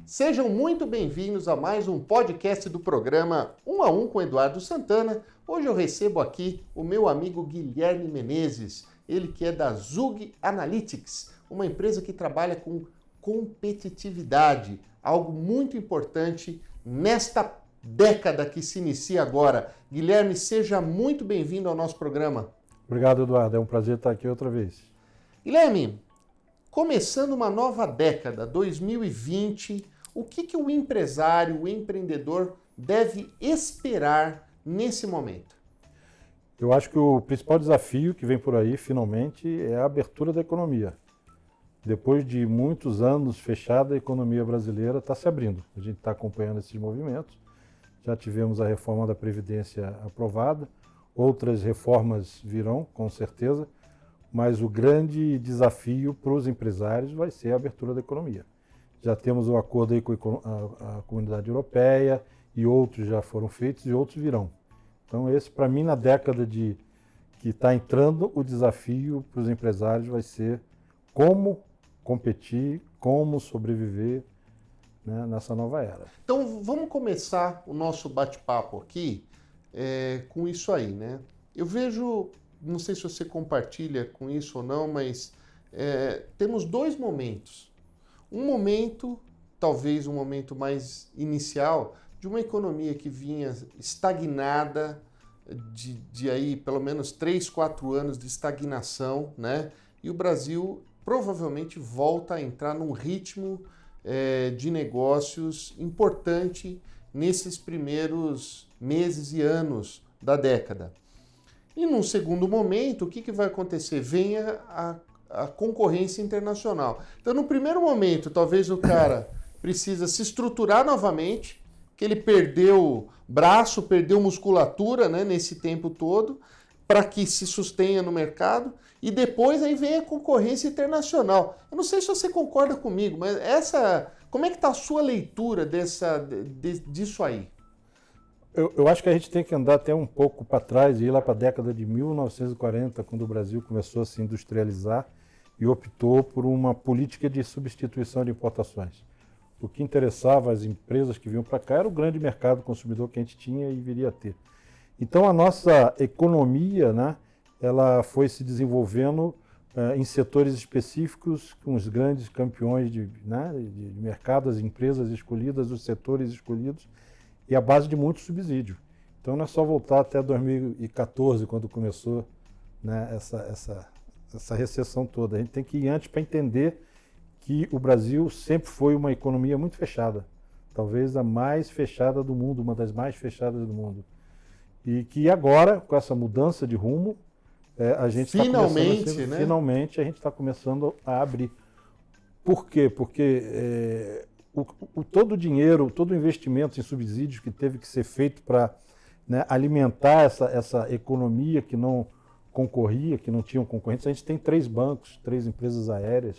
Sejam muito bem-vindos a mais um podcast do programa 1 a 1 com Eduardo Santana. Hoje eu recebo aqui o meu amigo Guilherme Menezes, ele que é da Zug Analytics, uma empresa que trabalha com competitividade, algo muito importante nesta década que se inicia agora. Guilherme, seja muito bem-vindo ao nosso programa. Obrigado, Eduardo. É um prazer estar aqui outra vez. Guilherme, começando uma nova década, 2020, o que o empresário, o empreendedor deve esperar nesse momento? Eu acho que o principal desafio que vem por aí, finalmente, é a abertura da economia. Depois de muitos anos fechada, a economia brasileira está se abrindo. A gente está acompanhando esses movimentos. Já tivemos a reforma da Previdência aprovada, outras reformas virão, com certeza, mas o grande desafio para os empresários vai ser a abertura da economia. Já temos o acordo aí com a Comunidade Europeia e outros já foram feitos e outros virão. Então esse, para mim, na década que está entrando, o desafio para os empresários vai ser como competir, como sobreviver, né, nessa nova era. Então vamos começar o nosso bate-papo aqui com isso aí, né? Eu vejo, não sei se você compartilha com isso ou não, mas temos dois momentos. Um momento, talvez um momento mais inicial, de uma economia que vinha estagnada, de aí pelo menos 3, 4 anos de estagnação, né? E o Brasil provavelmente volta a entrar num ritmo de negócios importante nesses primeiros meses e anos da década. E num segundo momento, o que vai acontecer? Vem a concorrência internacional. Então, no primeiro momento, talvez o cara precisa se estruturar novamente, que ele perdeu braço, perdeu musculatura, né, nesse tempo todo, para que se sustenha no mercado, e depois aí vem a concorrência internacional. Eu não sei se você concorda comigo, mas como é que está a sua leitura disso aí? Eu acho que a gente tem que andar até um pouco para trás e ir lá para a década de 1940, quando o Brasil começou a se industrializar e optou por uma política de substituição de importações. O que interessava as empresas que vinham para cá era o grande mercado consumidor que a gente tinha e viria a ter. Então a nossa economia, né, ela foi se desenvolvendo em setores específicos, com os grandes campeões de mercado, as empresas escolhidas, os setores escolhidos, e a base de muito subsídio. Então não é só voltar até 2014, quando começou, né, essa recessão toda. A gente tem que ir antes para entender que o Brasil sempre foi uma economia muito fechada, talvez a mais fechada do mundo, uma das mais fechadas do mundo. E que agora, com essa mudança de rumo, a gente finalmente a gente está começando a abrir. Por quê? Porque todo o dinheiro, todo o investimento em subsídios que teve que ser feito para, né, alimentar essa economia que não concorria, que não tinham concorrentes. A gente tem 3 bancos, 3 empresas aéreas.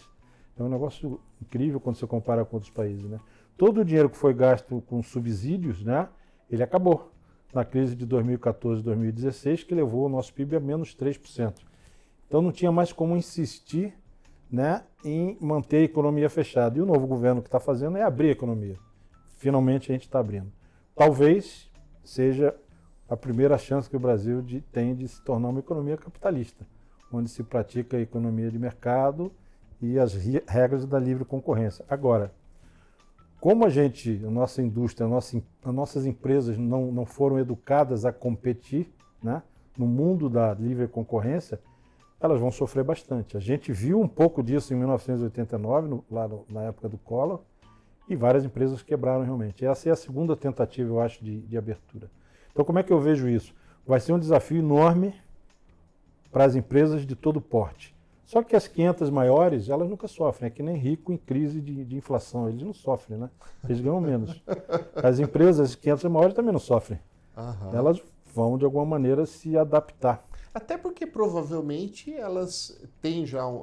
É um negócio incrível quando você compara com outros países, né? Todo o dinheiro que foi gasto com subsídios, né, ele acabou na crise de 2014 e 2016, que levou o nosso PIB a menos 3%. Então não tinha mais como insistir, né, em manter a economia fechada. E o novo governo que está fazendo é abrir a economia. Finalmente a gente está abrindo. Talvez seja a primeira chance que o Brasil tem de se tornar uma economia capitalista, onde se pratica a economia de mercado e as regras da livre concorrência. Agora, como a nossa indústria, as nossas empresas não foram educadas a competir, né, no mundo da livre concorrência, elas vão sofrer bastante. A gente viu um pouco disso em 1989, na época do Collor, e várias empresas quebraram realmente. Essa é a segunda tentativa, eu acho, de abertura. Então, como é que eu vejo isso? Vai ser um desafio enorme para as empresas de todo porte. Só que as 500 maiores, elas nunca sofrem. É que nem rico em crise de inflação. Eles não sofrem, né? Eles ganham menos. As empresas 500 maiores também não sofrem. Uhum. Elas vão, de alguma maneira, se adaptar. Até porque, provavelmente, elas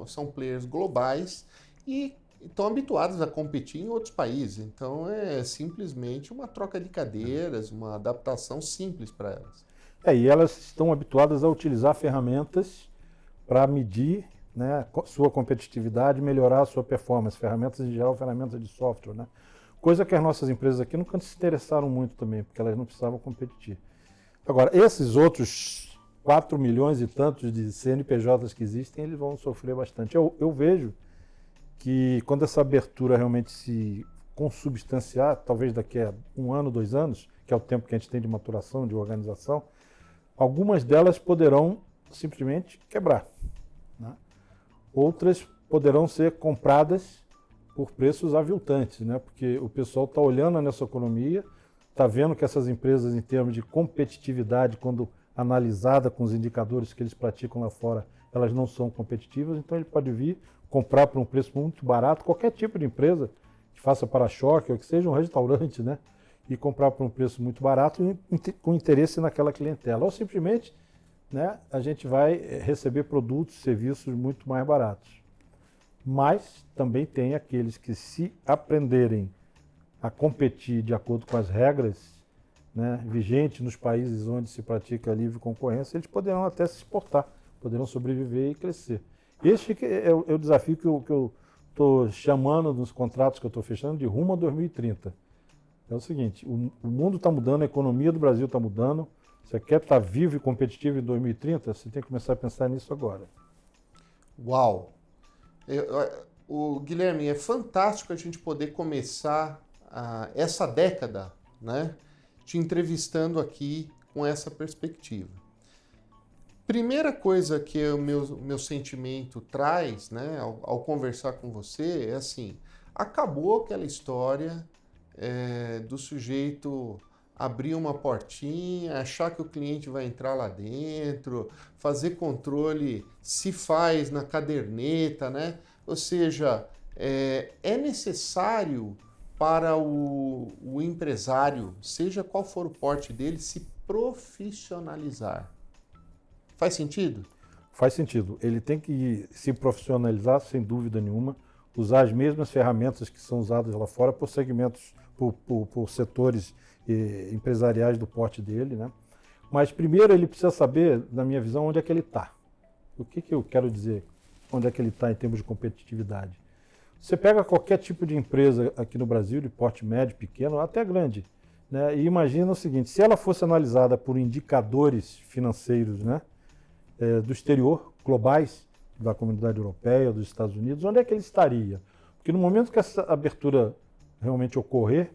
são players globais e estão habituadas a competir em outros países. Então, é simplesmente uma troca de cadeiras, uma adaptação simples para elas. E elas estão habituadas a utilizar ferramentas para medir, né, sua competitividade, melhorar a sua performance, ferramentas em geral, ferramentas de software, né? Coisa que as nossas empresas aqui nunca se interessaram muito também, porque elas não precisavam competir. Agora, esses outros 4 milhões e tantos de CNPJs que existem, eles vão sofrer bastante. Eu vejo que quando essa abertura realmente se consubstanciar, talvez daqui a 1 ano, 2 anos, que é o tempo que a gente tem de maturação, de organização, algumas delas poderão simplesmente quebrar, né? Outras poderão ser compradas por preços aviltantes, né? Porque o pessoal está olhando nessa economia, está vendo que essas empresas, em termos de competitividade, quando analisada com os indicadores que eles praticam lá fora, elas não são competitivas, então ele pode vir comprar por um preço muito barato, qualquer tipo de empresa que faça para-choque ou que seja um restaurante, né? E comprar por um preço muito barato com interesse naquela clientela. Ou simplesmente, né, a gente vai receber produtos, serviços muito mais baratos. Mas também tem aqueles que, se aprenderem a competir de acordo com as regras, né, vigentes nos países onde se pratica a livre concorrência, eles poderão até se exportar, poderão sobreviver e crescer. Este é o desafio que eu estou chamando nos contratos que eu estou fechando de rumo a 2030. É o seguinte, o mundo está mudando, a economia do Brasil está mudando. Você quer estar vivo e competitivo em 2030, você tem que começar a pensar nisso agora. Uau! O Guilherme, é fantástico a gente poder começar essa década, né, te entrevistando aqui com essa perspectiva. Primeira coisa que o meu sentimento traz, né, ao conversar com você é assim, acabou aquela história do sujeito abrir uma portinha, achar que o cliente vai entrar lá dentro, fazer controle se faz na caderneta, né? Ou seja, é necessário para o empresário, seja qual for o porte dele, se profissionalizar. Faz sentido? Faz sentido. Ele tem que se profissionalizar, sem dúvida nenhuma, usar as mesmas ferramentas que são usadas lá fora por segmentos, por setores empresariais do porte dele, né? Mas primeiro ele precisa saber, na minha visão, onde é que ele está. O que eu quero dizer? Onde é que ele está em termos de competitividade? Você pega qualquer tipo de empresa aqui no Brasil, de porte médio, pequeno, até grande, né? E imagina o seguinte, se ela fosse analisada por indicadores financeiros, né, do exterior, globais, da comunidade europeia, dos Estados Unidos, onde é que ele estaria? Porque no momento que essa abertura realmente ocorrer,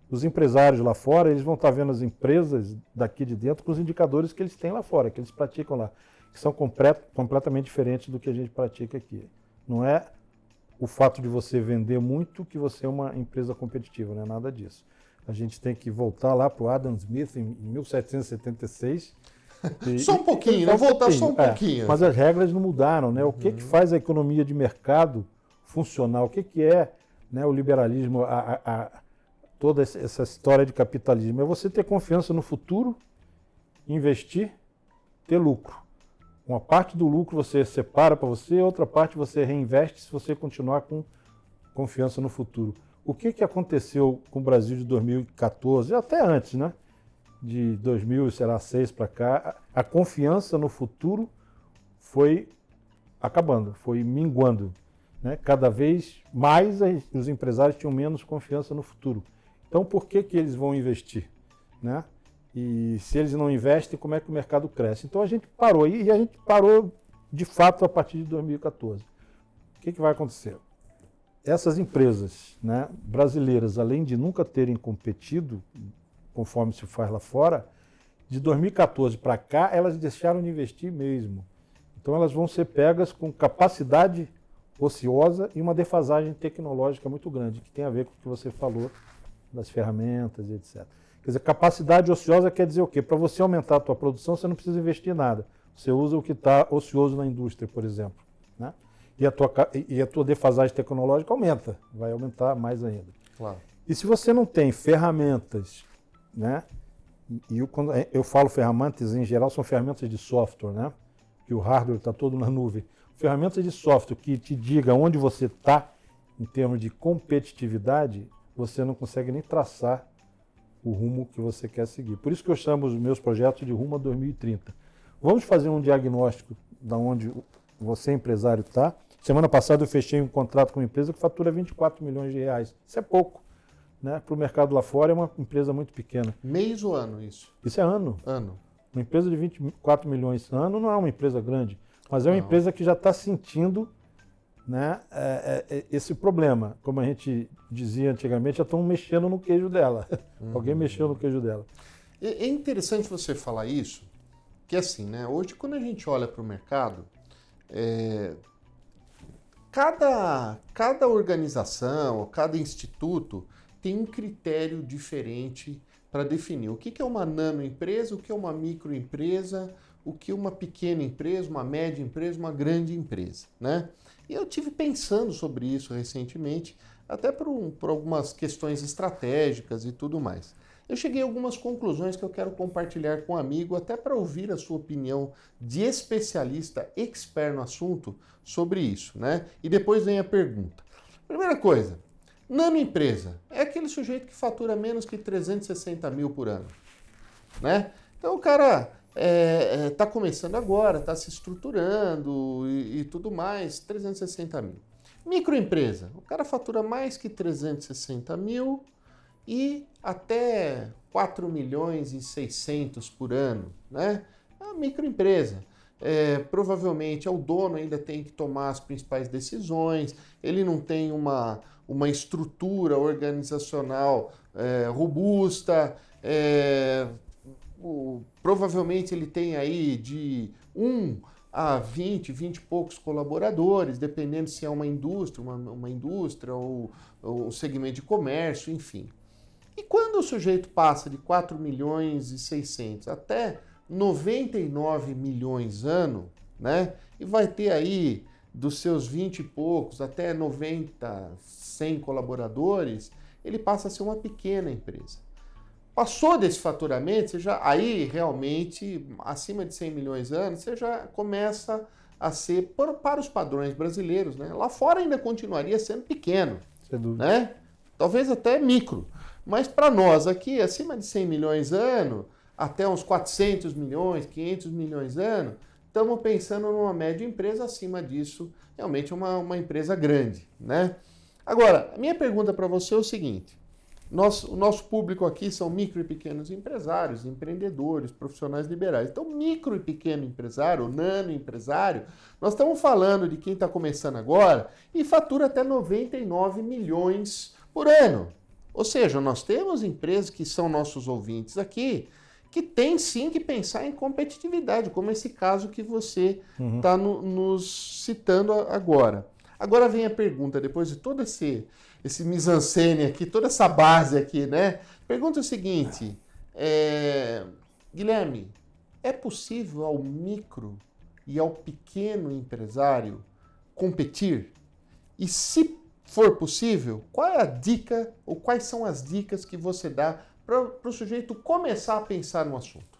os empresários lá fora, eles vão estar vendo as empresas daqui de dentro com os indicadores que eles têm lá fora, que eles praticam lá, que são completamente diferentes do que a gente pratica aqui. Não é o fato de você vender muito que você é uma empresa competitiva, não é nada disso. A gente tem que voltar lá para o Adam Smith em 1776. Só um pouquinho, não voltar só um pouquinho. Mas as regras não mudaram, né? O que faz a economia de mercado funcionar? O que é, né, o liberalismo, toda essa história de capitalismo? É você ter confiança no futuro, investir, ter lucro. Uma parte do lucro você separa para você, outra parte você reinveste se você continuar com confiança no futuro. O que aconteceu com o Brasil de 2014, até antes, né? De 2006 para cá, a confiança no futuro foi acabando, foi minguando, né? Cada vez mais os empresários tinham menos confiança no futuro. Então, por que eles vão investir, né? E se eles não investem, como é que o mercado cresce? Então, a gente parou, e a gente parou de fato a partir de 2014. O que vai acontecer? Essas empresas, né, brasileiras, além de nunca terem competido, conforme se faz lá fora, de 2014 para cá, elas deixaram de investir mesmo. Então, elas vão ser pegas com capacidade ociosa e uma defasagem tecnológica muito grande, que tem a ver com o que você falou das ferramentas e etc. Quer dizer, capacidade ociosa quer dizer o quê? Para você aumentar a tua produção, você não precisa investir em nada. Você usa o que está ocioso na indústria, por exemplo, né? E a tua defasagem tecnológica aumenta, vai aumentar mais ainda. Claro. E se você não tem ferramentas, né? Quando eu falo ferramentas, em geral, são ferramentas de software, né? Que o hardware está todo na nuvem. Ferramentas de software que te diga onde você está em termos de competitividade, você não consegue nem traçar o rumo que você quer seguir. Por isso que eu chamo os meus projetos de rumo a 2030. Vamos fazer um diagnóstico de onde você, empresário, está. Semana passada eu fechei um contrato com uma empresa que fatura 24 milhões de reais. Isso é pouco, né? Para o mercado lá fora é uma empresa muito pequena. Mês ou ano isso? Isso é ano. Ano. Uma empresa de 24 milhões ano não é uma empresa grande, mas é uma empresa que já está sentindo, né, esse problema. Como a gente dizia antigamente, já estão mexendo no queijo dela. Alguém mexeu no queijo dela. É interessante você falar isso, que assim, né? Hoje, quando a gente olha para o mercado, cada organização, cada instituto tem um critério diferente para definir o que é uma nanoempresa, o que é uma microempresa, o que é uma pequena empresa, uma média empresa, uma grande empresa, né? E eu tive pensando sobre isso recentemente, até por algumas questões estratégicas e tudo mais. Eu cheguei a algumas conclusões que eu quero compartilhar com um amigo, até para ouvir a sua opinião de especialista, expert no assunto, sobre isso, né? E depois vem a pergunta. Primeira coisa, nanoempresa é aquele sujeito que fatura menos que 360 mil por ano, né? Então o cara está começando agora, está se estruturando e tudo mais, 360 mil. Microempresa, o cara fatura mais que 360 mil e até 4 milhões e 600 por ano, né? É uma microempresa. Provavelmente é o dono, ainda tem que tomar as principais decisões, ele não tem uma estrutura organizacional robusta, provavelmente ele tem aí de 1 a 20 e poucos colaboradores, dependendo se é uma indústria, uma indústria ou segmento de comércio, enfim. E quando o sujeito passa de 4 milhões e 600 até 99 milhões ano, né? E vai ter aí dos seus 20 e poucos até 90, 100 colaboradores, ele passa a ser uma pequena empresa. Passou desse faturamento, você já, aí realmente, acima de 100 milhões anos, você já começa a ser, para os padrões brasileiros, né? Lá fora ainda continuaria sendo pequeno, né? Talvez até micro. Mas para nós aqui, acima de 100 milhões ano, até uns 400 milhões, 500 milhões ano, estamos pensando numa média empresa, acima disso, realmente uma empresa grande, né? Agora, a minha pergunta para você é o seguinte, o nosso público aqui são micro e pequenos empresários, empreendedores, profissionais liberais. Então, micro e pequeno empresário, nano empresário, nós estamos falando de quem está começando agora e fatura até 99 milhões por ano. Ou seja, nós temos empresas que são nossos ouvintes aqui, que tem sim que pensar em competitividade, como esse caso que você está nos citando agora. Agora vem a pergunta, depois de todo esse mise-en-scène aqui, toda essa base aqui, né? Pergunta o seguinte, Guilherme, é possível ao micro e ao pequeno empresário competir? E se for possível, qual é a dica ou quais são as dicas que você dá para o sujeito começar a pensar no assunto?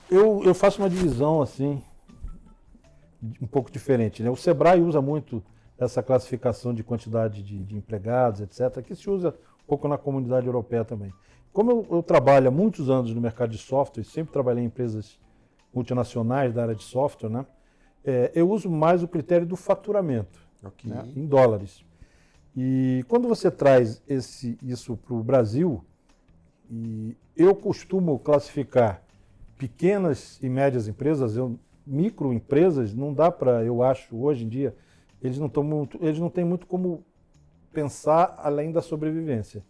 Eu faço uma divisão assim, um pouco diferente, né? O Sebrae usa muito essa classificação de quantidade de empregados, etc., que se usa um pouco na comunidade europeia também. Como eu trabalho há muitos anos no mercado de software, sempre trabalhei em empresas multinacionais da área de software, né? Eu uso mais o critério do faturamento, né? Em dólares. E quando você traz isso para o Brasil, eu costumo classificar pequenas e médias empresas, microempresas, não dá para, eu acho, hoje em dia, eles não têm muito como pensar além da sobrevivência.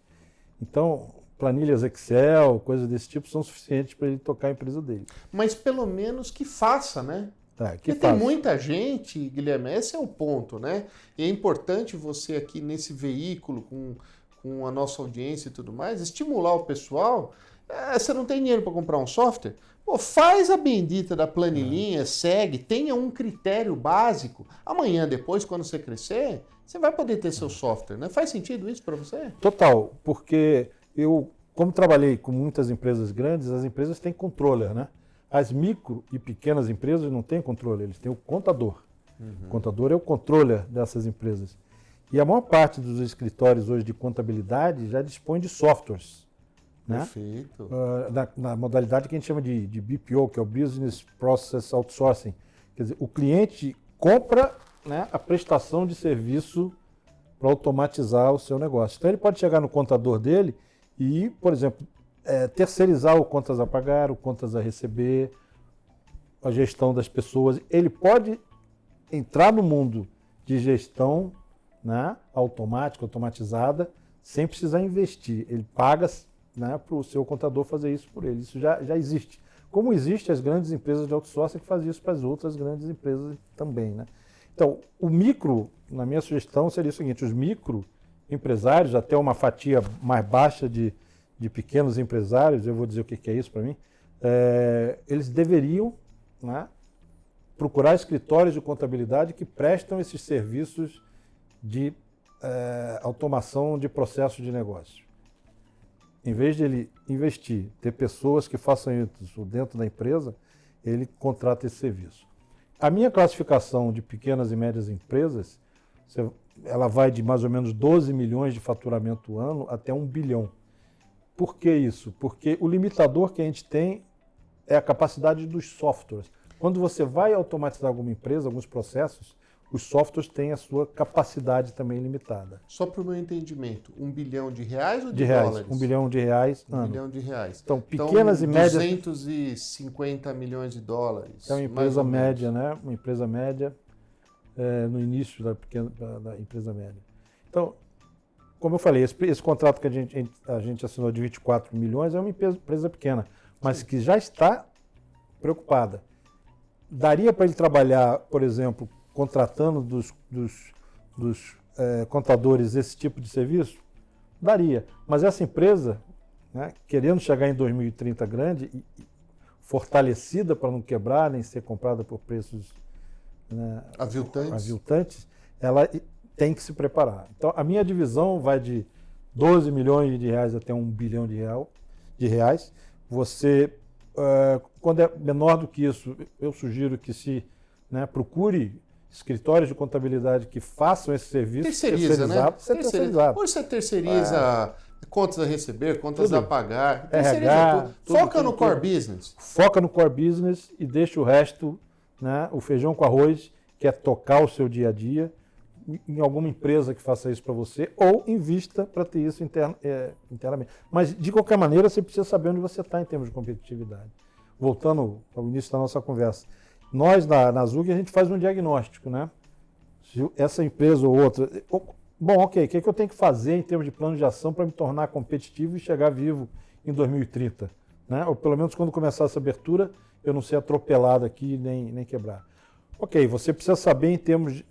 Então, planilhas Excel, coisas desse tipo, são suficientes para ele tocar a empresa dele. Mas pelo menos que faça, né? Porque tem muita gente, Guilherme, esse é o ponto, né? E é importante você aqui nesse veículo, com a nossa audiência e tudo mais, estimular o pessoal. Você não tem dinheiro para comprar um software? Pô, faz a bendita da planilhinha, segue, tenha um critério básico. Amanhã, depois, quando você crescer, você vai poder ter seu software, né? Faz sentido isso para você? Total, porque eu, como trabalhei com muitas empresas grandes, as empresas têm controller, né? As micro e pequenas empresas não têm controle, eles têm o contador. O contador é o controller dessas empresas. E a maior parte dos escritórios hoje de contabilidade já dispõe de softwares, né? Perfeito. Na modalidade que a gente chama de BPO, que é o Business Process Outsourcing. Quer dizer, o cliente compra, né, a prestação de serviço para automatizar o seu negócio. Então ele pode chegar no contador dele e, por exemplo, terceirizar o contas a pagar, o contas a receber, a gestão das pessoas. Ele pode entrar no mundo de gestão, né, automática, automatizada, sem precisar investir. Ele paga, né, para o seu contador fazer isso por ele. Isso já existe. Como existem as grandes empresas de outsourcing que fazem isso para as outras grandes empresas também, né? Então, o micro, na minha sugestão, seria o seguinte: os microempresários, até uma fatia mais baixa de pequenos empresários, eu vou dizer o que é isso para mim, eles deveriam, né, procurar escritórios de contabilidade que prestam esses serviços de automação de processos de negócio. Em vez de ele investir, ter pessoas que façam isso dentro da empresa, ele contrata esse serviço. A minha classificação de pequenas e médias empresas, ela vai de mais ou menos 12 milhões de faturamento ano até 1 bilhão. Por que isso? Porque o limitador que a gente tem é a capacidade dos softwares. Quando você vai automatizar alguma empresa, alguns processos, os softwares têm a sua capacidade também limitada. Só para o meu entendimento, R$1 bilhão ou de reais, dólares? R$1 bilhão ano. R$1 bilhão. Então, pequenas e médias... 250 milhões de dólares. É uma empresa média, né? Uma empresa média no início da empresa média. Então, como eu falei, esse contrato que a gente assinou de 24 milhões é uma empresa pequena, mas que já está preocupada. Daria para ele trabalhar, por exemplo, contratando dos contadores esse tipo de serviço? Daria. Mas essa empresa, né, querendo chegar em 2030 grande, fortalecida para não quebrar, nem ser comprada por preços, né, aviltantes, ela tem que se preparar. Então, a minha divisão vai de 12 milhões de reais até 1 bilhão de reais. Você, quando é menor do que isso, eu sugiro que se, né, procure escritórios de contabilidade que façam esse serviço. Terceiriza, né? Terceirizado. Hoje você terceiriza contas a receber, contas a pagar. RH, foca no core business. Foca no core business e deixa o resto, né, o feijão com arroz, que é tocar o seu dia a dia, em alguma empresa que faça isso para você, ou invista para ter isso internamente. Mas, de qualquer maneira, você precisa saber onde você está em termos de competitividade. Voltando ao início da nossa conversa. Nós, na Zug, a gente faz um diagnóstico, né? Se essa empresa ou outra... Bom, ok, o que eu tenho que fazer em termos de plano de ação para me tornar competitivo e chegar vivo em 2030? Né? Ou pelo menos quando começar essa abertura, eu não ser atropelado aqui nem quebrar. Ok, você precisa saber em termos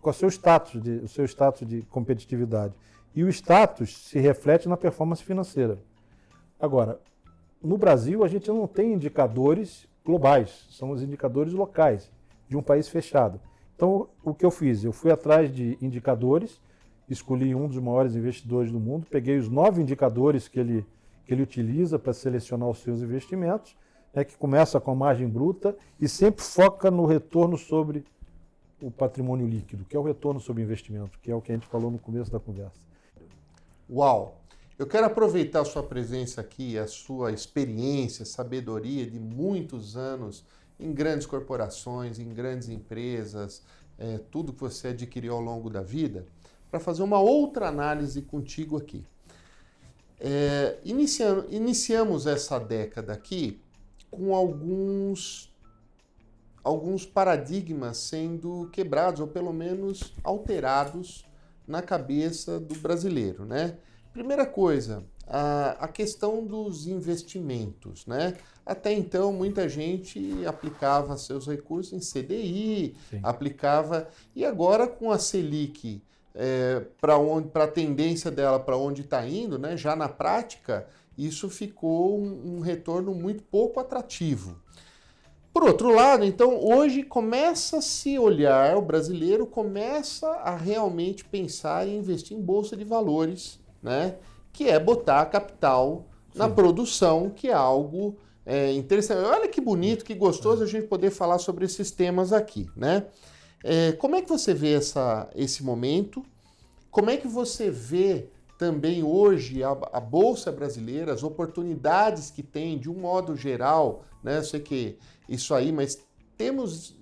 qual é o seu status de competitividade. E o status se reflete na performance financeira. Agora, no Brasil, a gente não tem indicadores globais, são os indicadores locais de um país fechado. Então, o que eu fiz? Eu fui atrás de indicadores, escolhi um dos maiores investidores do mundo, peguei os 9 indicadores que ele utiliza para selecionar os seus investimentos, que começa com a margem bruta e sempre foca no retorno sobre o patrimônio líquido, que é o retorno sobre investimento, que é o que a gente falou no começo da conversa. Uau! Eu quero aproveitar a sua presença aqui, a sua experiência, sabedoria de muitos anos em grandes corporações, em grandes empresas, tudo que você adquiriu ao longo da vida, para fazer uma outra análise contigo aqui. Iniciamos essa década aqui com alguns paradigmas sendo quebrados, ou pelo menos alterados na cabeça do brasileiro, né? Primeira coisa, a questão dos investimentos, né? Até então, muita gente aplicava seus recursos em CDI, Sim. aplicava... E agora, com a Selic, para a tendência dela, para onde está indo, né? Já na prática, isso ficou um retorno muito pouco atrativo. Por outro lado, então, hoje começa a se olhar, o brasileiro começa a realmente pensar em investir em bolsa de valores, né? Que é botar capital na produção, que é algo interessante. Olha que bonito, que gostoso a gente poder falar sobre esses temas aqui, né? Como é que você vê esse momento como é que você vê também hoje a Bolsa Brasileira, as oportunidades que tem de um modo geral, né? Eu sei que isso aí, mas temos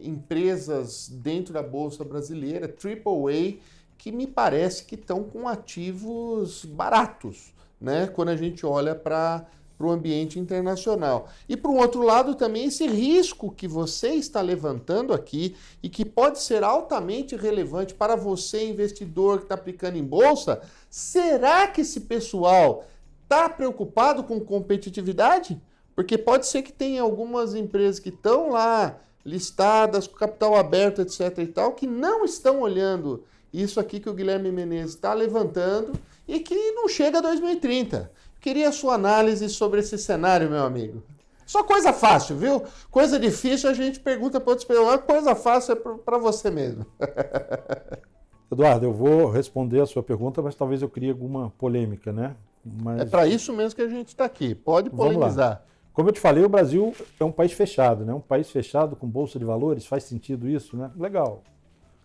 empresas dentro da Bolsa Brasileira, AAA, que me parece que estão com ativos baratos, né? Quando a gente olha para o ambiente internacional. E por um outro lado também esse risco que você está levantando aqui e que pode ser altamente relevante para você, investidor que está aplicando em bolsa, será que esse pessoal está preocupado com competitividade? Porque pode ser que tenha algumas empresas que estão lá listadas, com capital aberto, etc. e tal, que não estão olhando isso aqui que o Guilherme Menezes está levantando e que não chega a 2030. Queria a sua análise sobre esse cenário, meu amigo. Só coisa fácil, viu? Coisa difícil a gente pergunta para outros pessoas. Coisa fácil é para você mesmo. Eduardo, eu vou responder a sua pergunta, mas talvez eu crie alguma polêmica, né? Mas... É para isso mesmo que a gente está aqui. Pode polemizar. Como eu te falei, o Brasil é um país fechado, né? Um país fechado com bolsa de valores, faz sentido isso, né? Legal,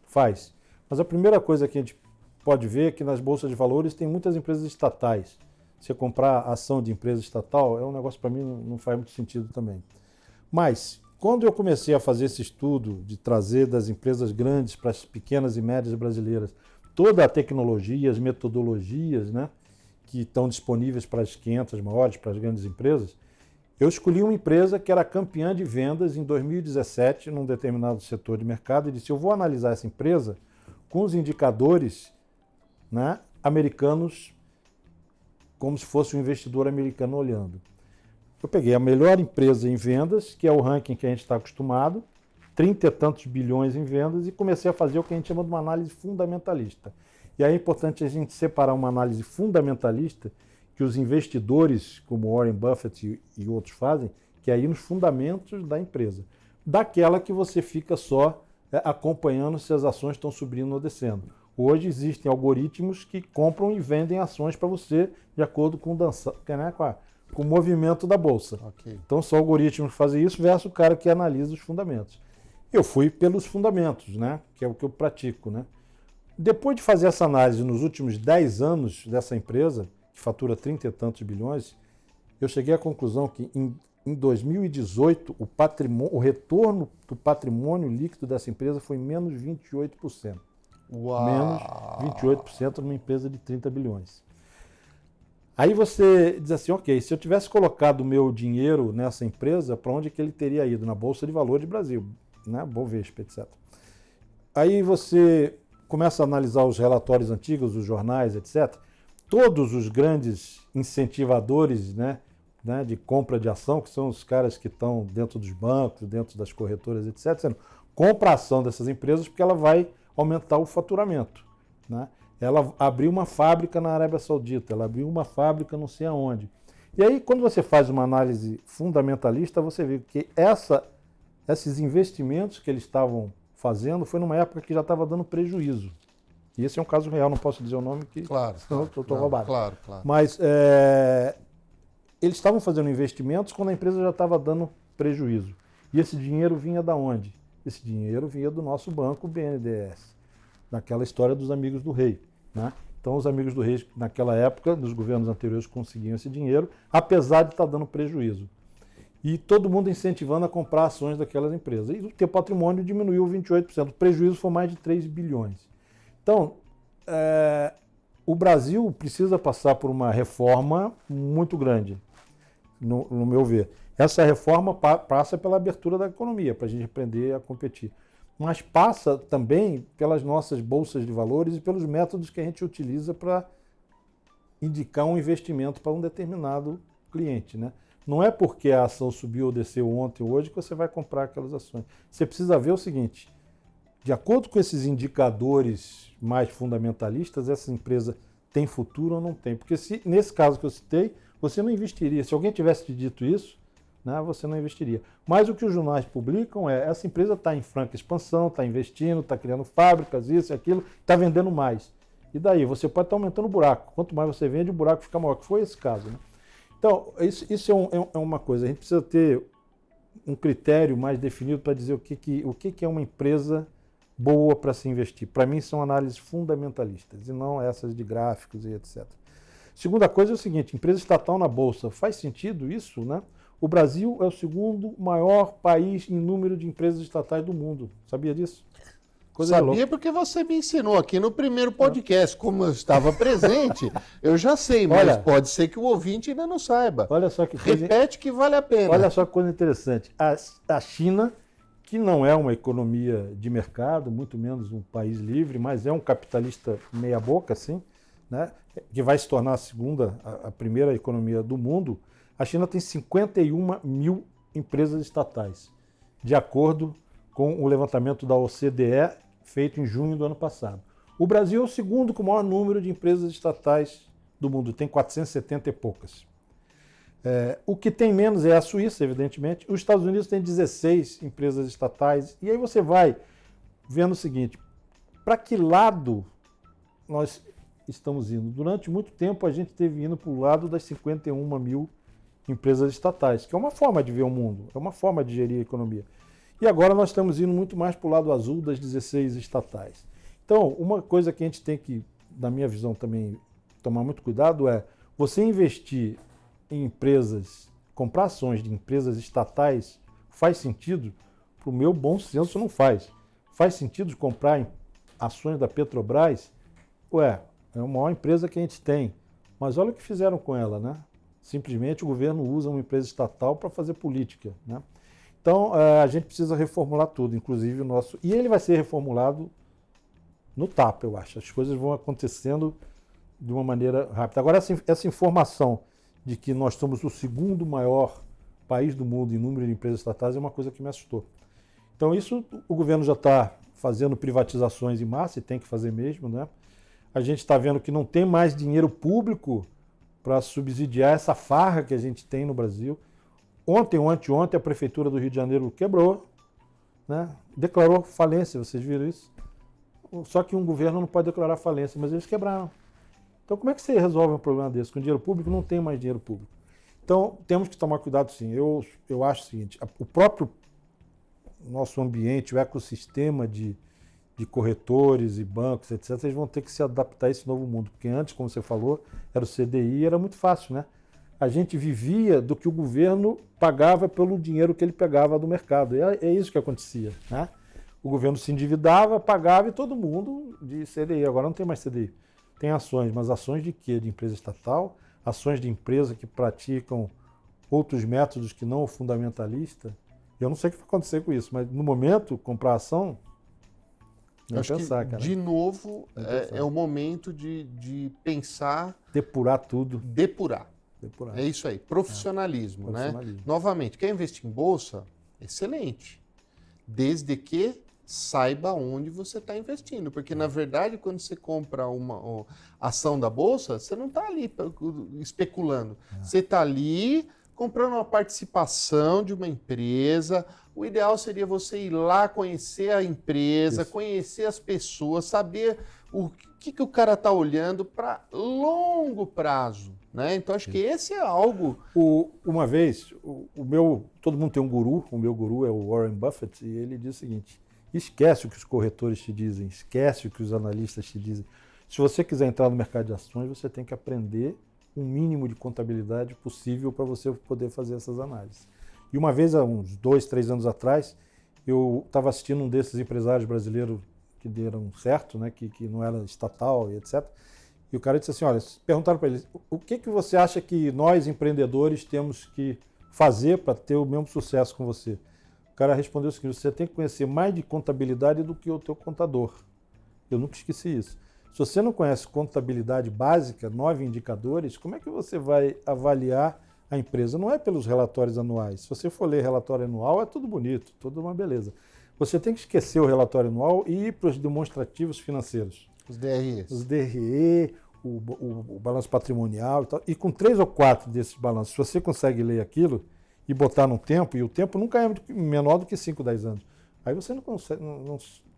faz. Mas a primeira coisa que a gente pode ver é que nas bolsas de valores tem muitas empresas estatais. Você comprar ação de empresa estatal é um negócio para mim não faz muito sentido também. Mas quando eu comecei a fazer esse estudo de trazer das empresas grandes para as pequenas e médias brasileiras toda a tecnologia, as metodologias, né, que estão disponíveis para as 500 maiores, para as grandes empresas, eu escolhi uma empresa que era campeã de vendas em 2017 num determinado setor de mercado e disse, eu vou analisar essa empresa com os indicadores, né, americanos, como se fosse um investidor americano olhando. Eu peguei a melhor empresa em vendas, que é o ranking que a gente está acostumado, 30 e tantos bilhões em vendas, e comecei a fazer o que a gente chama de uma análise fundamentalista. E aí é importante a gente separar uma análise fundamentalista, que os investidores, como Warren Buffett e outros fazem, que é ir nos fundamentos da empresa. Daquela que você fica só acompanhando se as ações estão subindo ou descendo. Hoje existem algoritmos que compram e vendem ações para você de acordo com o movimento da bolsa. Okay. Então são algoritmos que fazem isso versus o cara que analisa os fundamentos. Eu fui pelos fundamentos, né? Que é o que eu pratico. Né? Depois de fazer essa análise nos últimos 10 anos dessa empresa, que fatura 30 e tantos bilhões, eu cheguei à conclusão que em 2018 o retorno do patrimônio líquido dessa empresa foi menos 28%. Uau. Menos 28% numa empresa de 30 bilhões. Aí você diz assim, ok, se eu tivesse colocado o meu dinheiro nessa empresa, para onde que ele teria ido? Na Bolsa de Valores do Brasil, né? Bovespa, etc. Aí você começa a analisar os relatórios antigos, os jornais, etc. Todos os grandes incentivadores, né, de compra de ação, que são os caras que estão dentro dos bancos, dentro das corretoras, etc., dizendo, compra a ação dessas empresas porque ela vai aumentar o faturamento. Né? Ela abriu uma fábrica na Arábia Saudita, ela abriu uma fábrica não sei aonde. E aí, quando você faz uma análise fundamentalista, você vê que esses investimentos que eles estavam fazendo foi numa época que já estava dando prejuízo. E esse é um caso real, não posso dizer o nome, que claro, senão eu estou roubado. Claro. Mas eles estavam fazendo investimentos quando a empresa já estava dando prejuízo. E esse dinheiro vinha da onde? Esse dinheiro vinha do nosso banco BNDES, naquela história dos amigos do rei. Né? Então, os amigos do rei, naquela época, dos governos anteriores, conseguiam esse dinheiro, apesar de estar dando prejuízo. E todo mundo incentivando a comprar ações daquelas empresas. E o teu patrimônio diminuiu 28%. O prejuízo foi mais de 3 bilhões. Então, o Brasil precisa passar por uma reforma muito grande, no meu ver. Essa reforma passa pela abertura da economia, para a gente aprender a competir. Mas passa também pelas nossas bolsas de valores e pelos métodos que a gente utiliza para indicar um investimento para um determinado cliente. Né? Não é porque a ação subiu ou desceu ontem ou hoje que você vai comprar aquelas ações. Você precisa ver o seguinte, de acordo com esses indicadores mais fundamentalistas, essa empresa tem futuro ou não tem? Porque nesse caso que eu citei, você não investiria. Se alguém tivesse te dito isso, né, você não investiria. Mas o que os jornais publicam essa empresa está em franca expansão, está investindo, está criando fábricas, isso e aquilo, está vendendo mais. E daí? Você pode estar aumentando o buraco. Quanto mais você vende, o buraco fica maior, que foi esse caso. Né? Então, isso é uma coisa. A gente precisa ter um critério mais definido para dizer o que é uma empresa boa para se investir. Para mim, são análises fundamentalistas e não essas de gráficos e etc. Segunda coisa é o seguinte, empresa estatal na Bolsa, faz sentido isso, né? O Brasil é o segundo maior país em número de empresas estatais do mundo. Sabia disso? Sabia porque você me ensinou aqui no primeiro podcast, como eu estava presente, eu já sei, mas Olha, pode ser que o ouvinte ainda não saiba. Olha só que coisa, repete que vale a pena. Olha só que coisa interessante. A China, que não é uma economia de mercado, muito menos um país livre, mas é um capitalista meia boca, assim, né? Que vai se tornar a primeira economia do mundo. A China tem 51 mil empresas estatais, de acordo com o levantamento da OCDE, feito em junho do ano passado. O Brasil é o segundo com o maior número de empresas estatais do mundo, tem 470 e poucas. O que tem menos é a Suíça, evidentemente. Os Estados Unidos tem 16 empresas estatais. E aí você vai vendo o seguinte, para que lado nós estamos indo? Durante muito tempo a gente esteve indo para o lado das 51 mil empresas estatais, que é uma forma de ver o mundo, é uma forma de gerir a economia. E agora nós estamos indo muito mais para o lado azul das 16 estatais. Então, uma coisa que a gente tem que, na minha visão também, tomar muito cuidado é você investir em empresas, comprar ações de empresas estatais, faz sentido? Para o meu bom senso não faz. Faz sentido comprar ações da Petrobras? É a maior empresa que a gente tem. Mas olha o que fizeram com ela, né? Simplesmente o governo usa uma empresa estatal para fazer política, né? Então, a gente precisa reformular tudo, inclusive o nosso... E ele vai ser reformulado no tapa, eu acho. As coisas vão acontecendo de uma maneira rápida. Agora, essa informação de que nós somos o segundo maior país do mundo em número de empresas estatais é uma coisa que me assustou. Então, isso o governo já está fazendo privatizações em massa, e tem que fazer mesmo, né? A gente está vendo que não tem mais dinheiro público para subsidiar essa farra que a gente tem no Brasil. Ontem ou anteontem, a Prefeitura do Rio de Janeiro quebrou, né? Declarou falência, vocês viram isso? Só que um governo não pode declarar falência, mas eles quebraram. Então, como é que você resolve um problema desse? Com dinheiro público, não tem mais dinheiro público. Então, temos que tomar cuidado, sim. Eu acho o seguinte, o próprio nosso ambiente, o ecossistema de corretores e bancos, etc., vocês vão ter que se adaptar a esse novo mundo. Porque antes, como você falou, era o CDI, era muito fácil, né? A gente vivia do que o governo pagava pelo dinheiro que ele pegava do mercado. É isso que acontecia, né? O governo se endividava, pagava e todo mundo de CDI. Agora não tem mais CDI. Tem ações, mas ações de quê? De empresa estatal, ações de empresa que praticam outros métodos que não o fundamentalista. Eu não sei o que vai acontecer com isso, mas no momento, comprar ação, não acho pensar, que, cara. de novo, é o momento de pensar... Depurar tudo. Depurar. Depurar. É isso aí, profissionalismo, né? Novamente, quer investir em bolsa? Excelente. Desde que saiba onde você está investindo. Porque, na verdade, quando você compra uma ação da bolsa, você não está ali especulando. Você está ali comprando uma participação de uma empresa. O ideal seria você ir lá conhecer a empresa, conhecer as pessoas, saber o que o cara está olhando para longo prazo. Né? Então, acho que esse é algo... Uma vez, todo mundo tem um guru, o meu guru é o Warren Buffett, e ele diz o seguinte, esquece o que os corretores te dizem, esquece o que os analistas te dizem. Se você quiser entrar no mercado de ações, você tem que aprender um mínimo de contabilidade possível para você poder fazer essas análises. E uma vez, há uns 2, 3 anos atrás, eu estava assistindo um desses empresários brasileiros que deram certo, né, que não era estatal e etc., e o cara disse assim, olha, perguntaram para ele, o que você acha que nós, empreendedores, temos que fazer para ter o mesmo sucesso com você? O cara respondeu o seguinte, você tem que conhecer mais de contabilidade do que o teu contador. Eu nunca esqueci isso. Se você não conhece contabilidade básica, 9 indicadores, como é que você vai avaliar a empresa? Não é pelos relatórios anuais. Se você for ler relatório anual, é tudo bonito, tudo uma beleza. Você tem que esquecer o relatório anual e ir para os demonstrativos financeiros. Os DREs. Os DRE, o balanço patrimonial e tal. E com 3 ou 4 desses balanços, se você consegue ler aquilo e botar no tempo, e o tempo nunca é menor do que 5, 10 anos, aí você não consegue,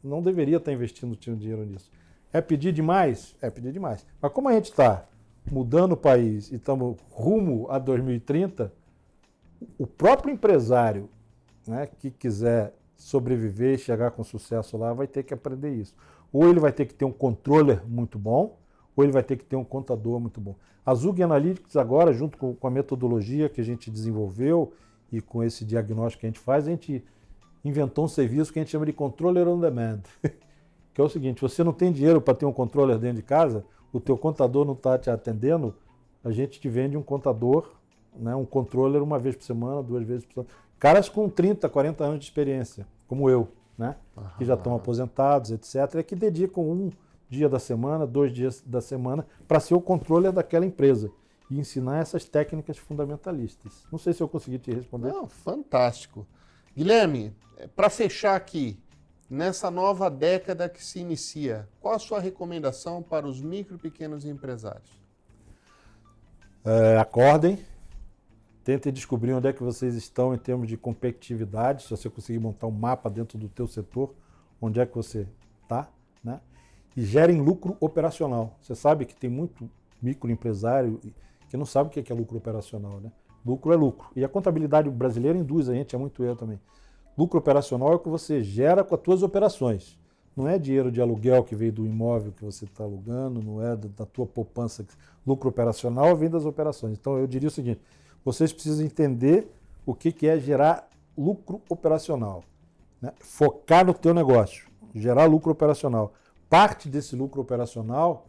não deveria estar investindo dinheiro nisso. É pedir demais? É pedir demais. Mas como a gente está mudando o país e estamos rumo a 2030, o próprio empresário, né, que quiser sobreviver, chegar com sucesso lá, vai ter que aprender isso. Ou ele vai ter que ter um controller muito bom, ou ele vai ter que ter um contador muito bom. A Zug Analytics agora, junto com a metodologia que a gente desenvolveu e com esse diagnóstico que a gente faz, a gente inventou um serviço que a gente chama de Controller on Demand. Que é o seguinte, você não tem dinheiro para ter um controller dentro de casa, o teu contador não está te atendendo, a gente te vende um contador, né, um controller uma vez por semana, 2 vezes por semana. Caras com 30, 40 anos de experiência, como eu, né, que já estão aposentados, etc., que dedicam um dia da semana, 2 dias da semana, para ser o controller daquela empresa e ensinar essas técnicas fundamentalistas. Não sei se eu consegui te responder. Não, fantástico. Guilherme, para fechar aqui, nessa nova década que se inicia, qual a sua recomendação para os micro e pequenos empresários? Acordem, tentem descobrir onde é que vocês estão em termos de competitividade, se você conseguir montar um mapa dentro do teu setor, onde é que você está, né? E gerem lucro operacional. Você sabe que tem muito microempresário que não sabe o que é lucro operacional, né? Lucro é lucro. E a contabilidade brasileira induz a gente a muito erro também. Lucro operacional é o que você gera com as suas operações. Não é dinheiro de aluguel que veio do imóvel que você está alugando, não é da tua poupança. Lucro operacional vem das operações. Então eu diria o seguinte, vocês precisam entender o que é gerar lucro operacional, né? Focar no teu negócio, gerar lucro operacional. Parte desse lucro operacional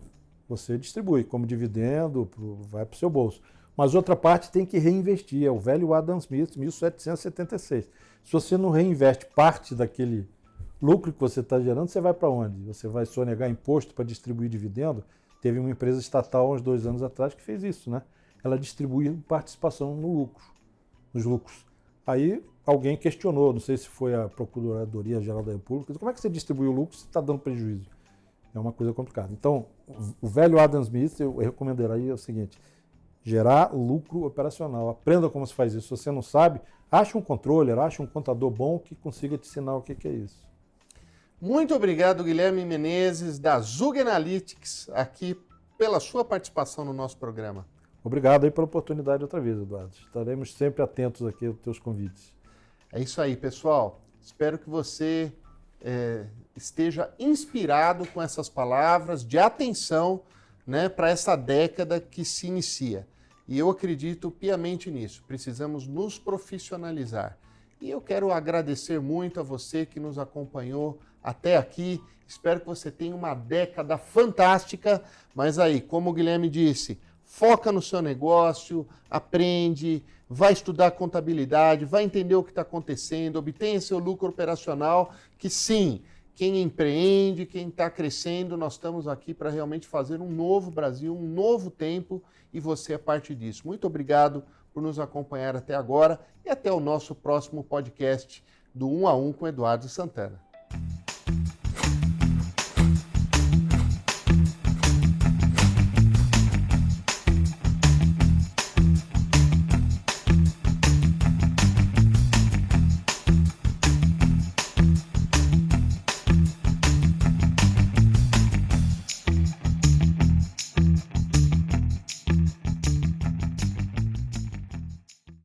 você distribui como dividendo, vai para o seu bolso. Mas outra parte tem que reinvestir, é o velho Adam Smith, 1776. Se você não reinveste parte daquele lucro que você está gerando, você vai para onde? Você vai sonegar imposto para distribuir dividendo? Teve uma empresa estatal há uns 2 anos atrás que fez isso, né? Ela distribuía participação no lucro, nos lucros. Aí alguém questionou, não sei se foi a Procuradoria-Geral da República, como é que você distribui o lucro se está dando prejuízo? É uma coisa complicada. Então, o velho Adam Smith, eu recomendaria o seguinte, gerar lucro operacional. Aprenda como se faz isso. Se você não sabe, ache um controller, ache um contador bom que consiga te ensinar o que é isso. Muito obrigado, Guilherme Menezes, da Zug Analytics, aqui pela sua participação no nosso programa. Obrigado aí pela oportunidade outra vez, Eduardo. Estaremos sempre atentos aqui aos teus convites. É isso aí, pessoal. Espero que você esteja inspirado com essas palavras de atenção, né, para essa década que se inicia. E eu acredito piamente nisso. Precisamos nos profissionalizar. E eu quero agradecer muito a você que nos acompanhou até aqui. Espero que você tenha uma década fantástica. Mas aí, como o Guilherme disse, foca no seu negócio, aprende, vai estudar contabilidade, vai entender o que está acontecendo, obtenha seu lucro operacional, que sim, quem empreende, quem está crescendo, nós estamos aqui para realmente fazer um novo Brasil, um novo tempo, e você é parte disso. Muito obrigado por nos acompanhar até agora e até o nosso próximo podcast do 1 a 1 com Eduardo Santana.